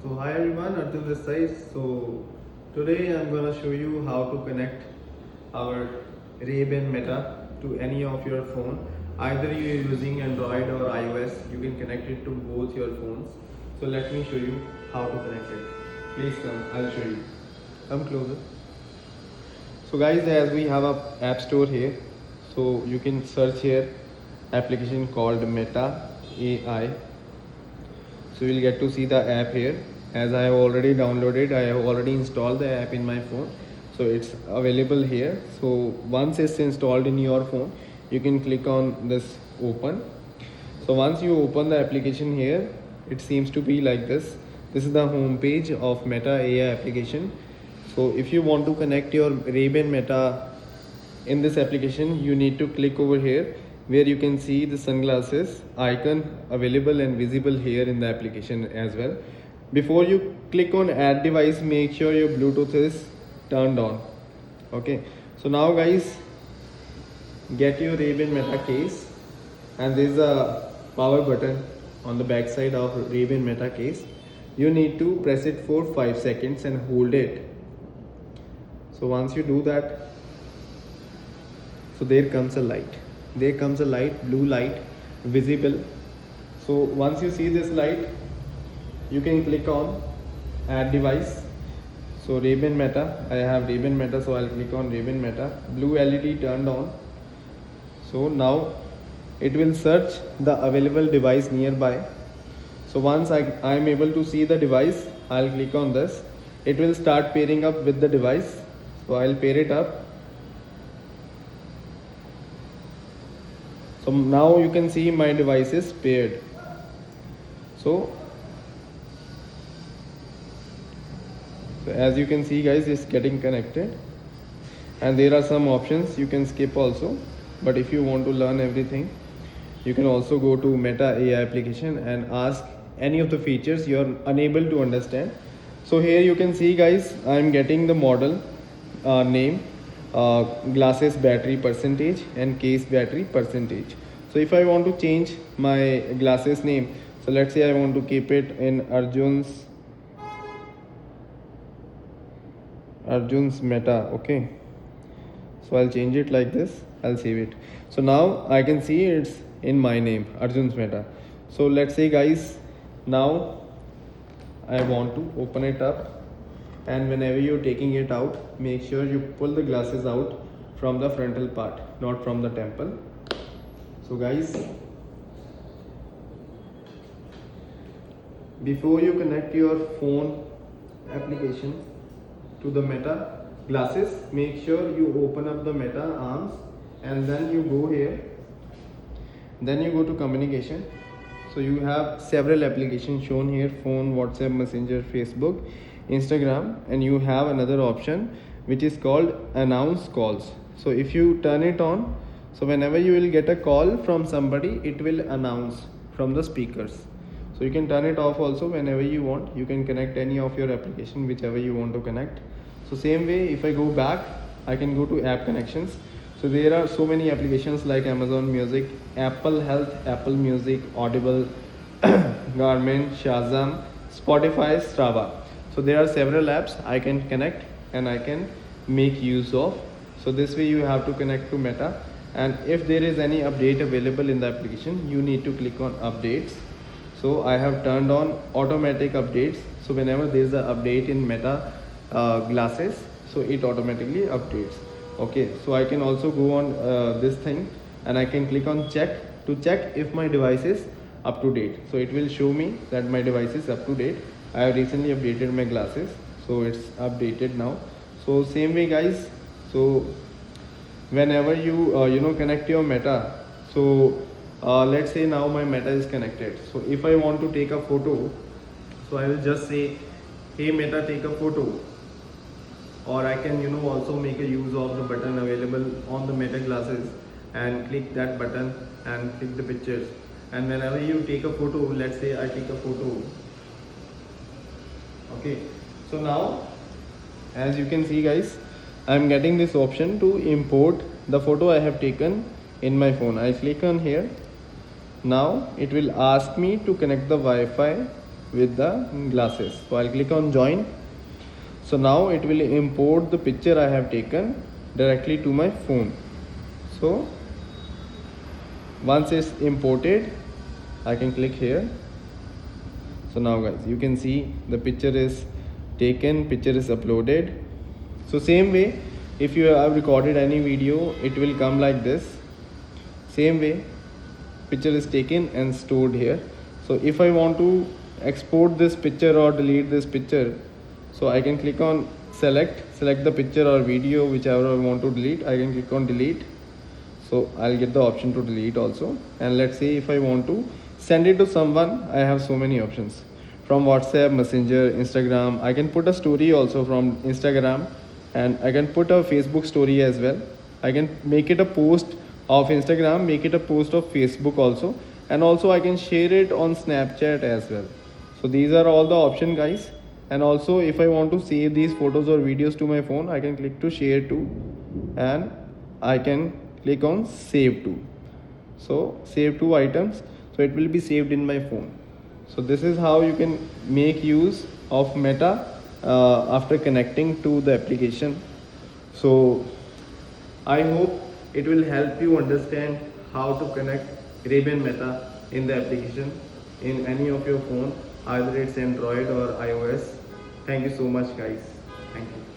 So hi everyone, Arjun this side. So today I'm gonna show you how to connect our Ray-Ban Meta to any of your phone. Either you're using Android or iOS, you can connect it to both your phones. So let me show you how to connect it. Please come, I'll show you. Come closer. So guys, as we have a app store here, so you can search here application called Meta AI. So you'll get to see the app here. As I have already downloaded, I have already installed the app in my phone, so it's available here. So once it's installed in your phone, you can click on this open. So once you open the application here, it seems to be like this is the home page of Meta AI application. So if you want to connect your Ray-Ban Meta in this application, you need to click over here where you can see the sunglasses icon available and visible here in the application as well. Before you click on add device, make sure your Bluetooth is turned on. Okay, so now guys, get your Ray-Ban Meta case, and there is a power button on the back side of Ray-Ban Meta case. You need to press it for 5 seconds and hold it. So once you do that, so there comes a light. There comes a light, blue light, visible. So once you see this light, you can click on add device. So Ray-Ban Meta, I have Ray-Ban Meta, so I'll click on Ray-Ban Meta. Blue LED turned on. So now it will search the available device nearby. So once I am able to see the device, I'll click on this. It will start pairing up with the device. So I'll pair it up. So now you can see my device is paired. So as you can see guys, it's getting connected, and there are some options you can skip also, but if you want to learn everything, you can also go to Meta AI application and ask any of the features you are unable to understand. So here you can see guys, I am getting the model name, glasses battery percentage and case battery percentage. So if I want to change my glasses name, so let's say I want to keep it in Arjun's Meta. Okay, so I'll change it like this. I'll save it. So now I can see it's in my name, Arjun's Meta. So let's say guys, now I want to open it up, and whenever you're taking it out, make sure you pull the glasses out from the frontal part, not from the temple. So guys, before you connect your phone application to the Meta glasses, make sure you open up the Meta arms, and then you go here, then you go to communication. So you have several applications shown here: phone, WhatsApp, Messenger, Facebook, Instagram, and you have another option which is called announce calls. So if you turn it on, so whenever you will get a call from somebody, it will announce from the speakers. So you can turn it off also whenever you want. You can connect any of your application whichever you want to connect. So same way, if I go back, I can go to app connections. So there are so many applications like Amazon Music, Apple Health, Apple Music, Audible, Garmin, Shazam, Spotify, Strava. So there are several apps I can connect and I can make use of. So this way you have to connect to Meta, and if there is any update available in the application, you need to click on updates. So I have turned on automatic updates. So whenever there is an update in Meta glasses, so it automatically updates. Okay, so I can also go on this thing, and I can click on check to check if my device is up to date. So it will show me that my device is up to date. I have recently updated my glasses, so it's updated now. So same way guys, so whenever you connect your Meta, so let's say now my Meta is connected. So if I want to take a photo, so I will just say, hey Meta, take a photo. Or I can also make a use of the button available on the Meta glasses and click that button and click the pictures, and whenever you take a photo, let's say I take a photo. Okay, so now as you can see guys, I am getting this option to import the photo I have taken in my phone. I click on here. Now it will ask me to connect the Wi-Fi with the glasses. So I'll click on join. So now it will import the picture I have taken directly to my phone. So once it's imported, I can click here. So now guys, you can see the picture is taken, picture is uploaded. So same way, if you have recorded any video, it will come like this. Same way, picture is taken and stored here. So if I want to export this picture or delete this picture, so I can click on select the picture or video, whichever I want to delete. I can click on delete. So I'll get the option to delete also. And let's say if I want to send it to someone, I have so many options from WhatsApp, Messenger, Instagram. I can put a story also from Instagram, and I can put a Facebook story as well. I can make it a post of Instagram, make it a post of Facebook also, and also I can share it on Snapchat as well. So these are all the options guys. And also if I want to save these photos or videos to my phone, I can click to share to, and I can click on save to. So save to items, so it will be saved in my phone. So this is how you can make use of Meta after connecting to the application. So I hope it will help you understand how to connect Ray-Ban Meta in the application in any of your phone, either it's Android or iOS. Thank you so much guys. Thank you.